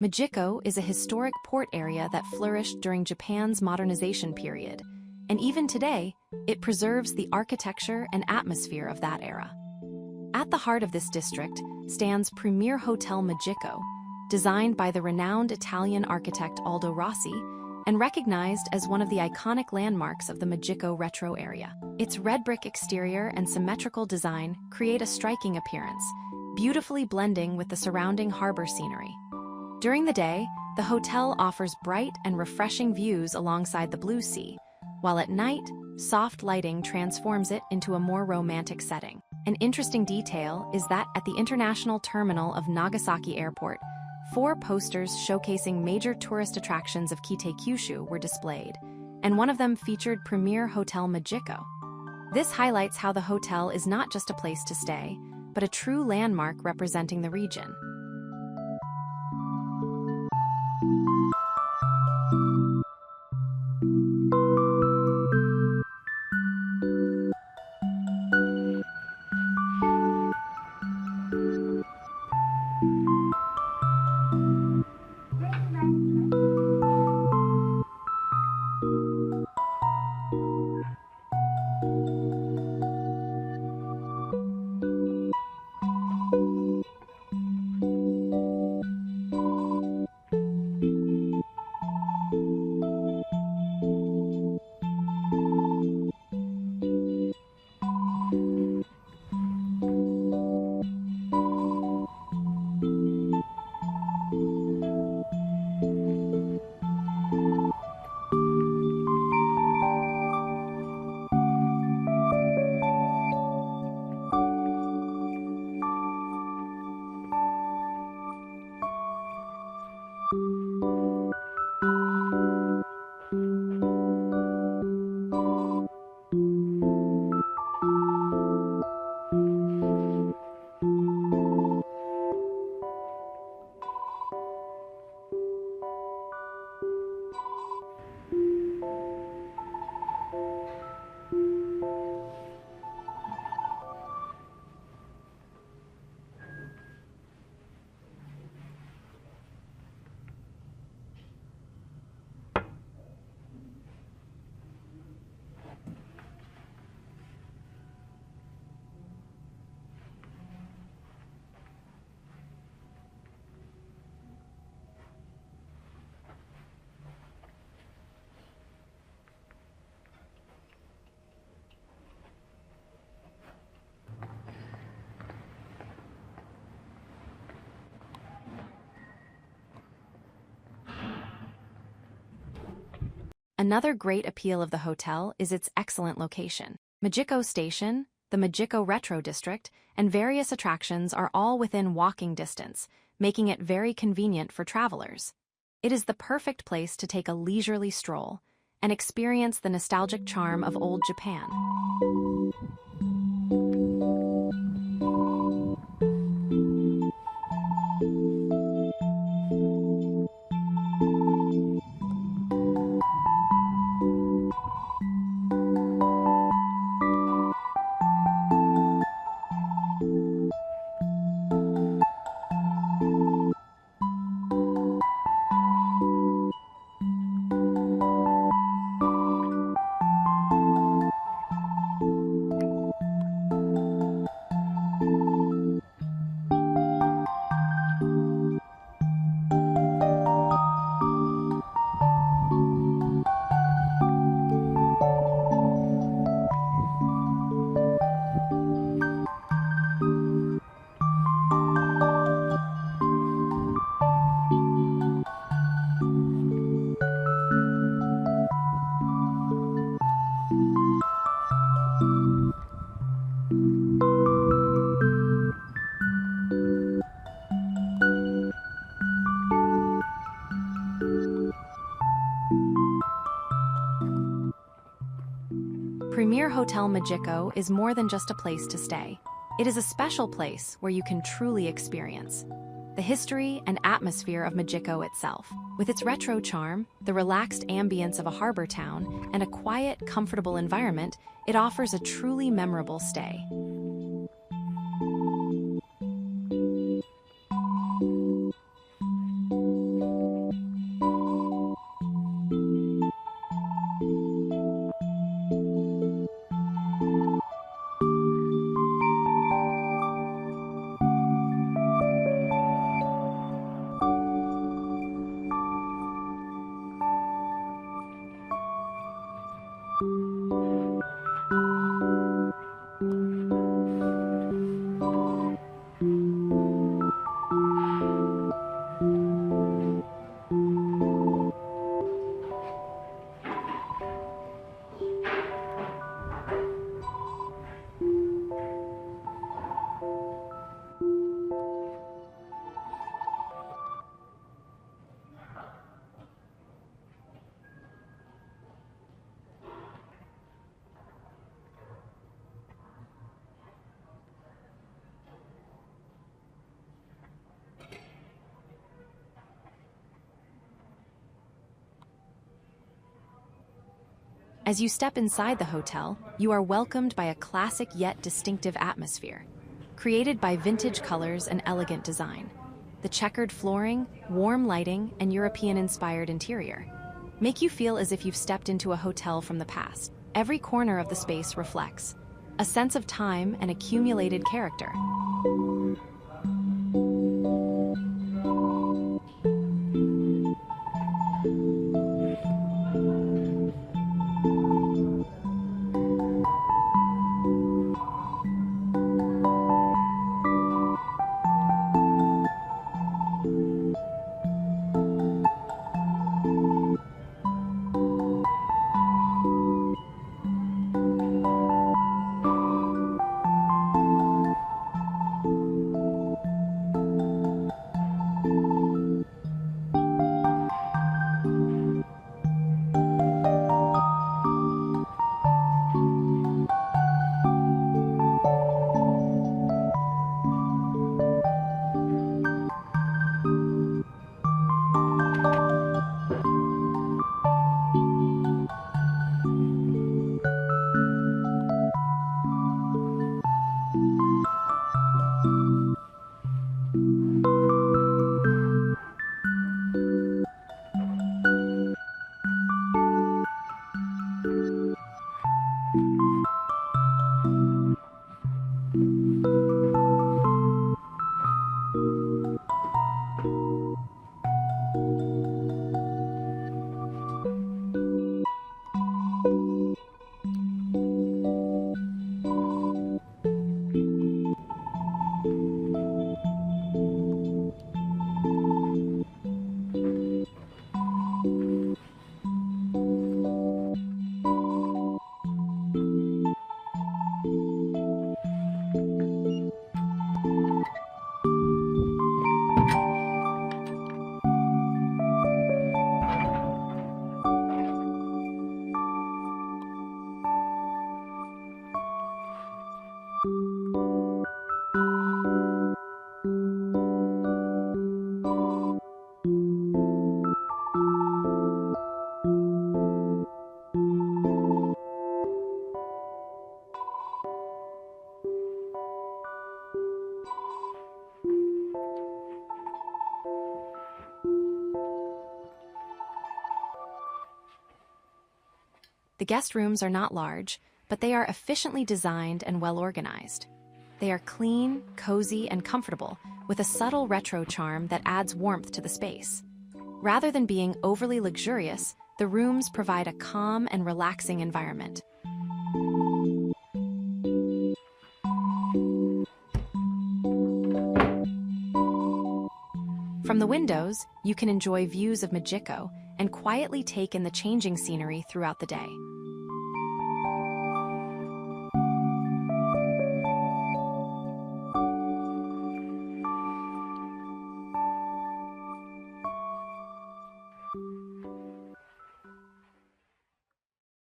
Mojiko is a historic port area that flourished during Japan's modernization period, and even today, it preserves the architecture and atmosphere of that era. At the heart of this district stands Premier Hotel Mojiko, designed by the renowned Italian architect Aldo Rossi and recognized as one of the iconic landmarks of the Mojiko retro area. Its red brick exterior and symmetrical design create a striking appearance, beautifully blending with the surrounding harbor scenery. During the day, the hotel offers bright and refreshing views alongside the blue sea, while at night, soft lighting transforms it into a more romantic setting. An interesting detail is that at the international terminal of Nagasaki Airport, 4 posters showcasing major tourist attractions of Kitakyushu were displayed, and one of them featured Premier Hotel Mojiko. This highlights how the hotel is not just a place to stay, but a true landmark representing the region. Another great appeal of the hotel is its excellent location. Mojiko Station, the Mojiko Retro District, and various attractions are all within walking distance, making it very convenient for travelers. It is the perfect place to take a leisurely stroll and experience the nostalgic charm of old Japan. Premier Hotel Mojiko is more than just a place to stay. It is a special place where you can truly experience the history and atmosphere of Mojiko itself. With its retro charm, the relaxed ambience of a harbor town, and a quiet, comfortable environment, it offers a truly memorable stay. As you step inside the hotel, you are welcomed by a classic yet distinctive atmosphere, created by vintage colors and elegant design. The checkered flooring, warm lighting, and European-inspired interior make you feel as if you've stepped into a hotel from the past. Every corner of the space reflects a sense of time and accumulated character. The guest rooms are not large, but they are efficiently designed and well organized. They are clean, cozy, and comfortable, with a subtle retro charm that adds warmth to the space. Rather than being overly luxurious, the rooms provide a calm and relaxing environment. From the windows, you can enjoy views of Mojiko and quietly take in the changing scenery throughout the day.